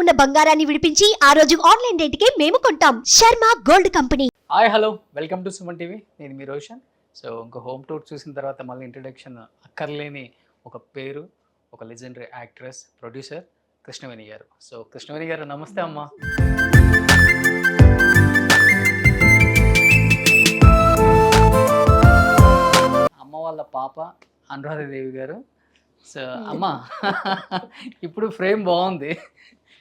ఉన్న బంగారాన్ని విడిపించి ఆ రోజు ఆన్లైన్ రేటుకే మేము కొంటాం. Sharma gold company. Hi hello, welcome to Suman TV. నేను మీ రోషన్. సో ఇంకో హోమ్ టూర్ చూసిన తర్వాత మళ్ళీ ఇంట్రడక్షన్ అక్కర్లేని ఒక పేరు, ఒక లెజెండరీ యాక్ట్రెస్, ప్రొడ్యూసర్ కృష్ణవేణి గారు. సో కృష్ణవేణి గారు నమస్తే అమ్మా. అమ్మ వాళ్ళ పాప అనురాధాదేవి గారు. సో అమ్మ ఇప్పుడు ఫ్రేమ్ బాగుంది.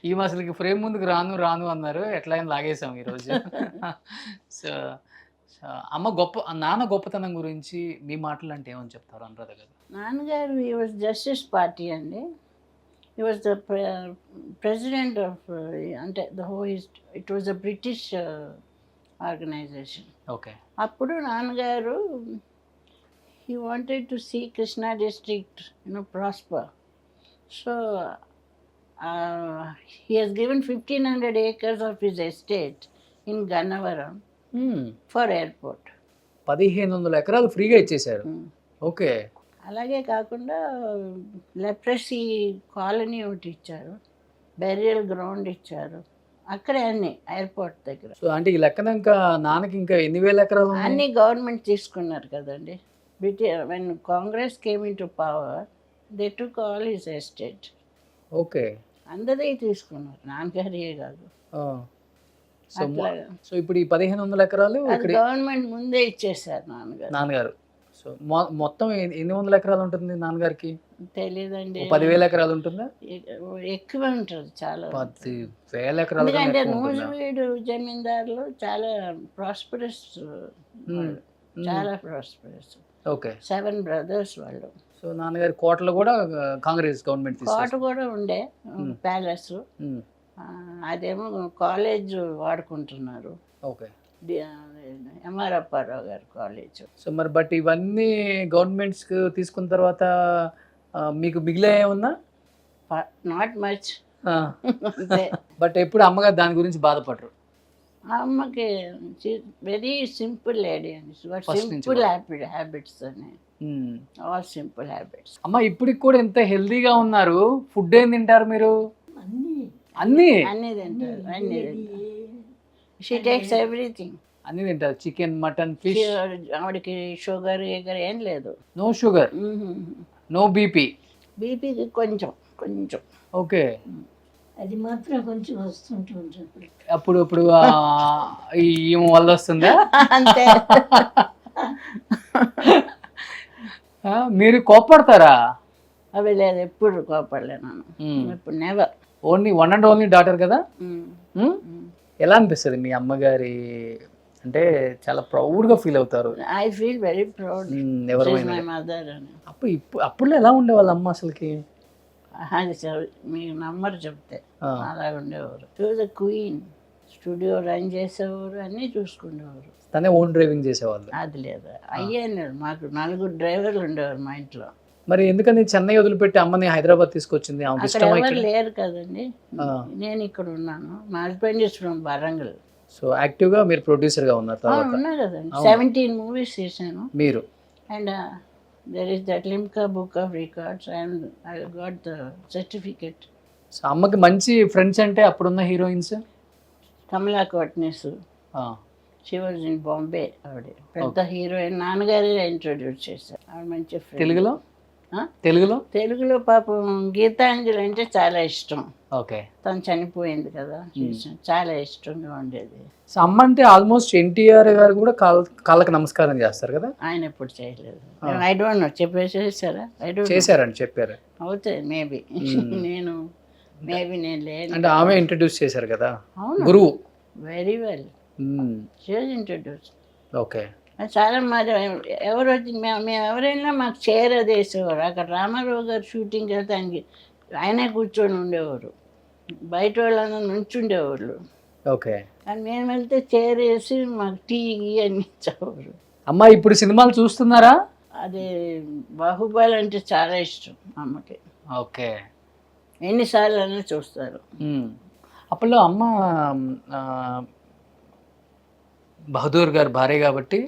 ఈ అసలుకి ఫ్రేమ్ ముందుకు రాను రాను అన్నారు, ఎట్లా అయినా లాగేసాం ఈరోజు. సో అమ్మ నాన్న గొప్పతనం గురించి మీ మాటలు అంటే ఏమని చెప్తారు అనురాధ గారు? నాన్నగారు ఈ వాజ్ జస్టిస్ పార్టీ అండి. He was the president of, అంటే it was a British organisation. Okay. అప్పుడు నాన్నగారు he wanted to see Krishna district, prosper. So he has given 1,500 acres of his estate in Gannavaram for airport. 1,500 ఎకరాలు ఫ్రీగా ఇచ్చేశారు. Okay. అలాగే కాకుండా leprosy colony ఒకటి ఇచ్చారు, బెరియల్ గ్రౌండ్ ఇచ్చారు, అక్కడే అన్ని ఎయిర్పోర్ట్ దగ్గర. సో అంటే ఈ లెక్కన ఇంకా నాన్నకి ఇంకా ఎన్ని వేల ఎకరాలు అన్ని గవర్నమెంట్ తీసుకున్నారు కదండి. when Congress came into power, they took all his estate. Okay. అందరే తీసుకున్నారు, నాన్నగారియే కాదు. సో ఇప్పుడు ఈ 1,500 ఎకరాలు గవర్నమెంట్ ముందే ఇచ్చేసారు నాన్నగారు. సో మొత్తం ఎన్ని వందల ఎకరాలు ఉంటుంది నాన్నగారికి? తెలియదండి. 10,000 ఎకరాలు ఉంటుందా? ఎక్కువ ఉంటుంది, చాలా 10,000 ఎకరాలు. ఎందుకంటే నూజివీడు జమీందారులు చాలా ప్రాస్పరస్, చాలా ప్రాస్పరస్. ఓకే. 7 brothers వాళ్ళు. సో నాన్నగారి కోటలో కూడా కాంగ్రెస్ గవర్నమెంట్ కోట కూడా ఉండే, ప్యాలెస్. అదేమో కాలేజ్ వాడుకుంటున్నారు. ఓకే. ఎంఆర్ అప్పారావు గారు కాలేజ్. సో మరి బట్ ఇవన్నీ గవర్నమెంట్స్ తీసుకున్న తర్వాత మీకు మిగిలే ఏమన్నా? Not much. బట్ ఎప్పుడు అమ్మగారు దాని గురించి బాధపడరు? అమ్మకి వెరీ సింపుల్ లేడీ అండి. సింపుల్ హ్యాబిట్స్ అని, ఆల్ సింపుల్ హ్యాబిట్స్. అమ్మ ఇప్పటికి కూడా ఎంత హెల్దీగా ఉన్నారు. ఫుడ్ ఏం తింటారు మీరు? అన్ని తింటారు, అన్ని తింటారు. She takes everything. అన్ని తింటారు, చికెన్, మటన్, ఫిష్. ఆవిడకి షుగర్ ఏం లేదు. No sugar, no BP. బీపీకి కొంచెం. ఓకే. అది మాత్రం కొంచెం వస్తుంటుంది అప్పుడు ఈ వల్ల వస్తుందా? అంతే. మీరు కోప్పడతారా? అవి లేదు, ఎప్పుడు కోపడలేను. ఇప్పుడు never. Only one and only daughter కదా. ఎలా అనిపిస్తుంది మీ అమ్మగారి అంటే? చాలా ప్రౌడ్గా ఫీల్ అవుతారు. I feel very proud. My mother అని. అప్పుడు ఎలా ఉండేవాళ్ళు అమ్మ అసలుకి? మీకు నంబర్ చెప్తే అలా ఉండేవారు. She queen. స్టూడియో రన్ చేసేవారు, అన్నీ చూసుకునేవారు. తనే ఓన్ డ్రైవింగ్ చేసేవాళ్ళు? అది లేదు, అయ్యాను. మాకు 4 డ్రైవర్లు ఉండేవారు మా ఇంట్లో. మరి ఎందుకని చెన్నై వదిలిపెట్టి అమ్మని హైదరాబాద్ తీసుకొచ్చింది? అక్కడ ఎవరు లేరు కదండి, నేను ఇక్కడ ఉన్నాను. మా husband is from Warangal. So యాక్టివ్గా మీరు ప్రొడ్యూసర్గా ఉన్నారు? ఉన్నా కదండి, 17 మూవీస్ చేశాను మీరు. And there is that Limca book of records and I got the certificate. So అమ్మకి మంచి ఫ్రెండ్స్ అంటే అప్పుడున్న heroines? Kamala Kotnis, she was in Bombay. ఆవిడ పెద్ద హీరోయిన్. నాన్నగారే ఇంట్రొడ్యూస్ చేశారు. ఆవిడ మంచి ఫ్రెండ్. తెలుగులో పాపం గీతాంజలి అంటే చాలా ఇష్టం. ఓకే. తను చనిపోయింది కదా, చాలా ఇష్టంగా ఉండేది. సో అమ్మ అంటే ఆల్మోస్ట్ ఎన్టీఆర్ గారు కూడా కాళ్ళకి నమస్కారం చేస్తారు కదా? ఆయన ఎప్పుడు చేయలేదు. ఐ డోంట్ నో, చేశారా? చేశారని చెప్పారు. అవుతాయి మేబీ. నేను లేను. అంటే ఆమె ఇంట్రడ్యూస్ చేశారు కదా, గురువు. Very well, she was introduce. Okay. చాలా మరి ఎవరు వచ్చి మేము ఎవరైనా మాకు చైర్ అది వేసేవారు. అక్కడ రామారావు గారు షూటింగ్ వెళ్తే ఆయనే కూర్చొని ఉండేవారు, బయట వాళ్ళందరూ నుంచుండేవాళ్ళు. ఓకే. అని మేము వెళ్తే చైర్ వేసి మాకు టీ అన్ని ఇచ్చేవారు. అమ్మ ఇప్పుడు సినిమాలు చూస్తున్నారా? అది బాహుబలి అంటే చాలా ఇష్టం అమ్మకి. ఓకే. ఎన్నిసార్లు అయినా చూస్తారు. అప్పట్లో అమ్మ బహదూర్ గారు భార్య కాబట్టి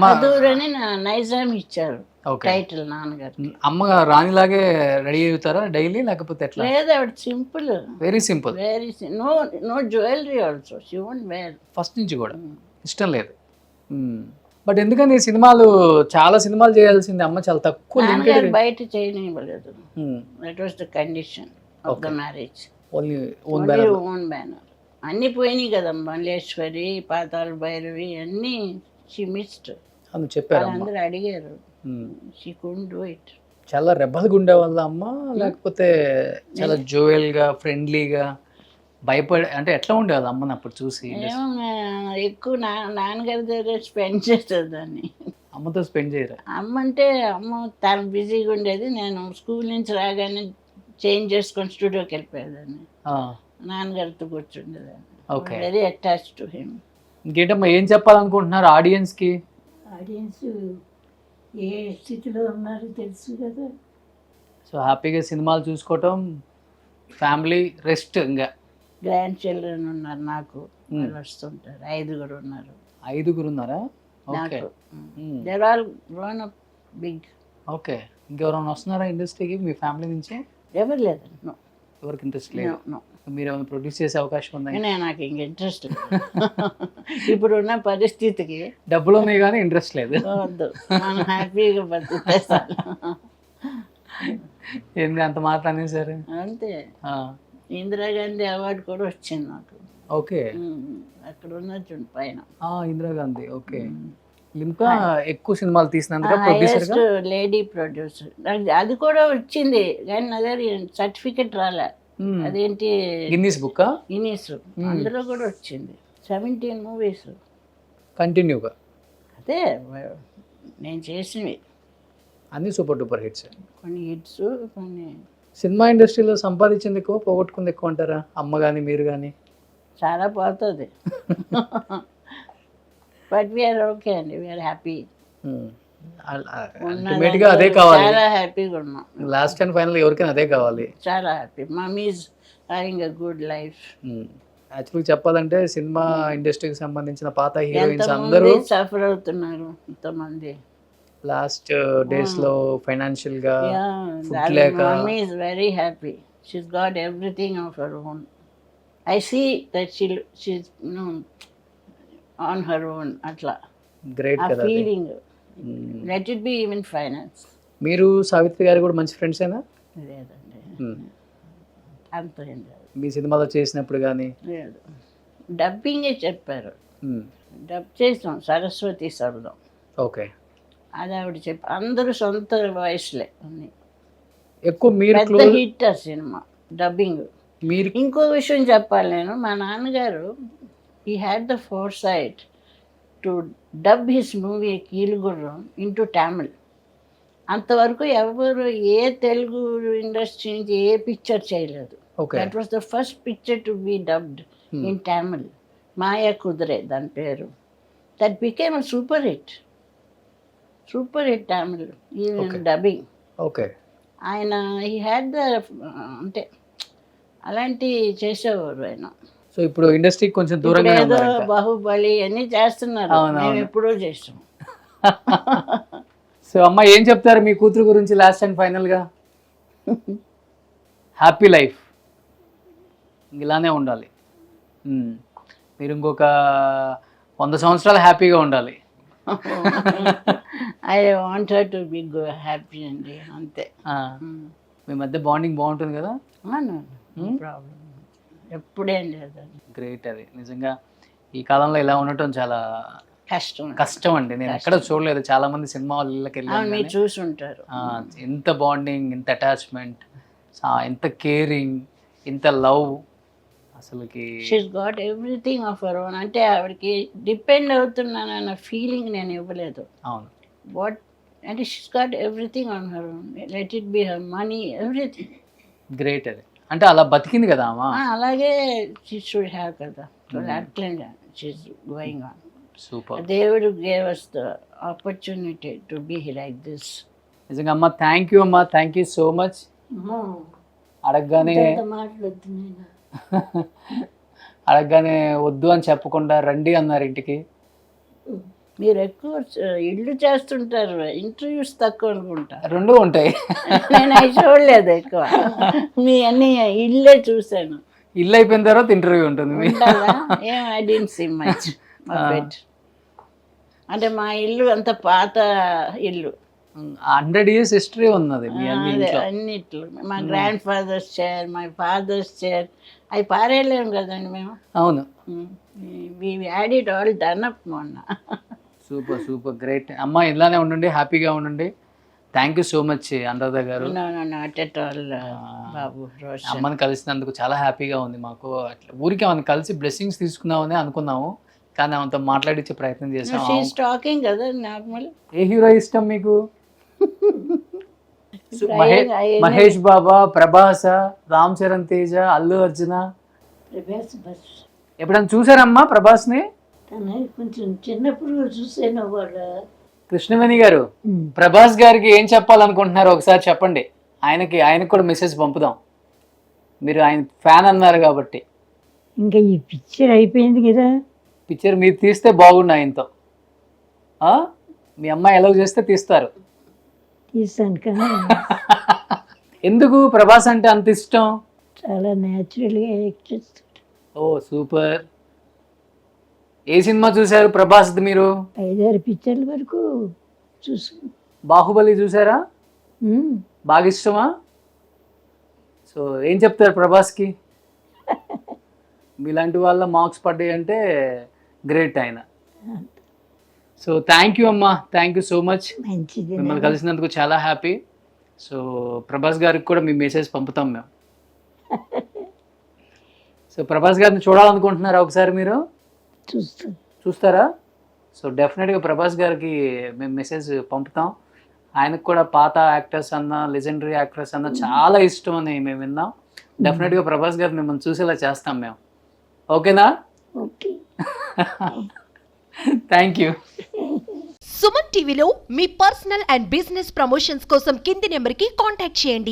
బహదూర్ అని నైజాం ఇచ్చారు. ఓకే. టైటిల్ నాన్నగారు. అమ్మ రాణిలాగే రెడీ అవుతారా డైలీ, లేకపోతే ఎట్లా? లేదు, ఆవిడ simple, very simple. Very no no jewellery also she won't wear. First నుంచి కూడా ఇష్టం లేదు. బట్ ఎందుకని సినిమాలు, చాలా సినిమాలు చేయాల్సింది అమ్మ చాలా తక్కువ నాన్నగారు బయట చేయనివ్వలేదు. That was the condition of the marriage. Only own banner. అన్ని పోయినాయి కదా, మల్లేశ్వరి, పాతాళ భైరవి అన్నీ షీ మిస్డ్. అని చెప్పారు అమ్మ. అందరూ అడిగారు, షీ కుడెంట్ డూ ఇట్. చాలా రెబ్బలుగా ఉండేవాళ్ళ అమ్మ, లేకపోతే చాలా జోయల్గా ఫ్రెండ్లీగా భయపడే, అంటే ఎట్లా ఉండేవాళ్ళు అమ్మని అప్పుడు చూసి? ఏమో ఎక్కువ నాన్నగారి దగ్గర స్పెండ్ చేస్తుంది దాన్ని. అమ్మతో స్పెండ్ చేయరా? అమ్మ అంటే అమ్మ తను బిజీగా ఉండేది. నేను స్కూల్ నుంచి రాగానే చేంజ్ చేసుకొని స్టూడియోకి వెళ్ళిపోయేదాన్ని, నాన్నగారితో కూర్చుండేదాన్ని. Okay. Very attach to him. ఇంకేంటమ్మా, ఏం చెప్పాలనుకుంటున్నారు ఆడియన్స్కి? ఆడియన్స్ ఏ స్థితిలో ఉన్నారు తెలుసు కదా. సో హ్యాపీగా సినిమాలు చూసుకోవటం, ఫ్యామిలీ రెస్ట్. ఇంకా గ్రాండ్ చిల్డ్రన్ ఉన్నారు నాకు, వాళ్ళు వస్తుంటారు. 5 ఉన్నారు. 5 ఉన్నారా? Okay. They're all grown up big. Okay. ఇంకెవరైనా వస్తున్నారా ఇండస్ట్రీకి మీ ఫ్యామిలీ నుంచి? ఎవరు లేదు. నో, ఎవరికి ఇంట్రెస్ట్ లేదు. నో. మీరు ఏమైనా ప్రొడ్యూస్ చేసే అవకాశం ఉందా? నాకు ఇంక ఇంట్రెస్ట్ ఇప్పుడున్న పరిస్థితికి. డబ్బులు ఉన్నాయి కానీ ఇంట్రెస్ట్ లేదు. వద్దు, మనం హ్యాపీగా బతికేస్తాను. ఏంది అంత మాట అనేసారు? అంతే. ఇందిరాగాంధీ అవార్డు కూడా వచ్చింది నాకు. ఓకే. అక్కడ ఉన్నది చూడు పైన, ఇందిరాగాంధీ. ఓకే. ఇంకా ఎక్కువ సినిమాలు తీసినందుకు ప్రొడ్యూసర్, లేడీ ప్రొడ్యూసర్. అది కూడా వచ్చింది కానీ నా దగ్గర సర్టిఫికెట్ రాలే. అదేంటి, గిన్నీస్ బుక్. గిన్నీస్ అందులో కూడా వచ్చింది. 17 మూవీస్ కంటిన్యూగా. అదే నేను చేసినవి అన్ని సూపర్ డూపర్ హిట్స్. కొన్ని హిట్స్, కొన్ని. సినిమా ఇండస్ట్రీలో సంపాదించింది ఎక్కువ, పోగొట్టుకుంది ఎక్కువ అంటారా అమ్మ కానీ మీరు కానీ? చాలా పోతుంది. బట్ వీఆర్ ఓకే అండి, వీఆర్ హ్యాపీ. అల్టిమేట్గా అదే కావాలి. చాలా హ్యాపీగా ఉన్నాం. లాస్ట్ అండ్ ఫైనల్ ఎవరికైనా అదే కావాలి. చాలా happy. Mummy is having a good life. యాక్చువల్గా చెప్పాలంటే సినిమా ఇండస్ట్రీకి సంబంధించిన పాత హీరోయిన్స్ అందరూ సఫర్ అవుతున్నారు. ఎంతమంది లాస్ట్ డేస్ లో ఫైనాన్షియల్ గా ఫుడ్ లేక. Mummy is very happy. She's got everything of her own. I see that she's on her own. అట్లా గ్రేట్ కదా feeling. Let it be even finance. మీరు సావిత్రి గారు కూడా మంచి ఫ్రెండ్స్ అయినా? లేదండి, అంత ఏం లేదు. మీ సినిమాలో చేసినప్పుడు కానీ? లేదు, డబ్బింగే చెప్పారు. డబ్ చేసాం సరస్వతి శబ్దం. ఓకే. అది ఆవిడ చెప్పి అందరూ సొంత వాయిస్లే అన్ని. ఎక్కువ మీరు పెద్ద హిట్ ఆ సినిమా డబ్బింగ్. మీరు ఇంకో విషయం చెప్పాలి నేను. మా నాన్నగారు he had the foresight to dub his movie Keelugurram into Tamil. అంతవరకు ఎవరు ఏ తెలుగు ఇండస్ట్రీ నుంచి ఏ పిక్చర్ చేయలేదు. That was the first picture to be dubbed in Tamil. మాయా కుదిరే దాని పేరు. That became a super hit. Super hit Tamil even dubbing. Okay. ఆయన he had the అంటే అలాంటి చేసేవారు ఆయన. సో ఇప్పుడు ఇండస్ట్రీకి కొంచెం దూరంగా ఏదో బాహుబలి అన్ని చేస్తున్నారు, మేము ఎప్పుడో చేస్తాం. సో అమ్మ ఏం చెప్తారు మీ కూతురు గురించి లాస్ట్ అండ్ ఫైనల్ గా? హ్యాపీ లైఫ్ ఇలానే ఉండాలి. మీరు ఇంకొక 100 సంవత్సరాలు హ్యాపీగా ఉండాలి. I want her to be happy అండి, అంతే. మీ మధ్య బాండింగ్ బాగుంటుంది కదా? ప్రాబ్లం ఎప్పుడేం లేదండి. గ్రేట్. అది నిజంగా ఈ కాలంలో ఇలా ఉండటం చాలా కష్టం అండి. నేను ఎక్కడ చూడలేదు. చాలా మంది సినిమా వాళ్ళకి వెళ్ళి చూసుంటారు. ఎంత బాండింగ్, ఎంత అటాచ్మెంట్, ఎంత కేరింగ్, ఎంత లవ్. అసలుకి she's got everything of her own. అంటే ఆవిడకి డిపెండ్ అవుతున్నానన్న ఫీలింగ్ నేను ఇవ్వలేదు. అవును. వాట్ అంటే she's got everything on her own. Let it be her money, everything. Great. అది అంటే అలా బతికింది కదా అమ్మా. అలాగే షీ షుడ్ హ్యావ్ కదా. అట్లే షీస్ గోయింగ్ ఆన్. సూపర్. దేవుడు gave us the opportunity to be like this. నిజంగా అమ్మ థ్యాంక్ యూ అమ్మా, థ్యాంక్ యూ సో మచ్. అడగగానే వద్దు అని చెప్పకుండా రండి అన్నారు ఇంటికి. మీరు ఎక్కువ ఇల్లు చేస్తుంటారు, ఇంటర్వ్యూస్ తక్కువ అనుకుంటా. రెండు ఉంటాయి. నేను అవి చూడలేదు ఎక్కువ, మీ అన్ని ఇల్లే చూశాను. ఇల్లు అయిపోయిన తర్వాత ఇంటర్వ్యూ ఉంటుంది మీ ఏం I didn't see much bad. అంటే మా ఇల్లు అంత పాత ఇల్లు, 100 years హిస్టరీ ఉన్నది మీ అన్ని అదే ఇంట్లో. అన్నిట్లు. మా grandfather's chair, my father's chair, అవి పారేయలేము కదండి మేము. అవును. Had it all done up మొన్న. సూపర్ సూపర్ గ్రేట్ అమ్మ, ఇలానే ఉండండి, హ్యాపీగా ఉండండి. Thank you so much Anuradha గారు. నాట్ ఎట్ ఆల్ బాబు. రోషన్ అమ్మని కలిసినందుకు చాలా హ్యాపీగా ఉంది మాకు. అట్లా ఊరికి ఆమెను కలిసి బ్లెస్సింగ్స్ తీసుకుందామని అనుకున్నాము, కానీ ఆమెతో మాట్లాడించే ప్రయత్నం చేసాం. షీఈస్ టాకింగ్ కదా నార్మల్. ఏ హీరో ఇష్టం మీకు? మహేష్ బాబా, ప్రభాస, రామ్ చరణ్ తేజ, అల్లు అర్జున? ఎప్పుడైనా చూసారమ్మా ప్రభాస్ని? కొంచెం చిన్నప్పుడు చూసాను. వాళ్ళు కృష్ణవేణి గారు, ప్రభాస్ గారికి ఏం చెప్పాలనుకుంటున్నారు ఒకసారి చెప్పండి. ఆయనకి కూడా మెసేజ్ పంపుదాం. మీరు ఆయన ఫ్యాన్ అన్నారు కాబట్టి. ఇంకా ఈ పిక్చర్ అయిపోయింది కదా, పిక్చర్ మీరు తీస్తే బాగుండు ఆయనతో. మీ అమ్మాయి ఎలా చేస్తే తీస్తారు. తీస్తాను కదా. ఎందుకు ప్రభాస్ అంటే అంత ఇష్టం? చాలా న్యాచురల్గా యాక్ట్ చేస్తాడు. ఓ సూపర్. ఏ సినిమా చూసారు ప్రభాస్ది మీరు? 5-6 పిక్చర్ల వరకు చూసాను. బాహుబలి చూసారా? బాగా ఇష్టమా? సో ఏం చెప్తారు ప్రభాస్కి? మీలాంటి వాళ్ళ మార్క్స్ పడ్డాయి అంటే గ్రేట్ ఆయన. సో థ్యాంక్ యూ అమ్మా, థ్యాంక్ యూ సో మచ్. మంచిది. మిమ్మల్ని కలిసినందుకు చాలా హ్యాపీ. సో ప్రభాస్ గారికి కూడా మీ మెసేజ్ పంపుతాం మేము. సో ప్రభాస్ గారిని చూడాలనుకుంటున్నారా ఒకసారి మీరు? చూస్తాను. చూస్తారా? సో డెఫినెట్గా ప్రభాస్ గారికి మేము మెసేజ్ పంపుతాం. ఆయనకు కూడా పాత యాక్టర్స్ అన్న, లెజెండరీ యాక్టర్స్ అన్న చాలా ఇష్టం అని మేము విన్నాం. డెఫినెట్గా ప్రభాస్ గారు మిమ్మల్ని చూసేలా చేస్తాం మేము. ఓకేనా? ఓకే. Thank you. సుమన్ టీవీలో మీ పర్సనల్ అండ్ బిజినెస్ ప్రమోషన్స్ కోసం కింది నెంబర్కి కాంటాక్ట్ చేయండి.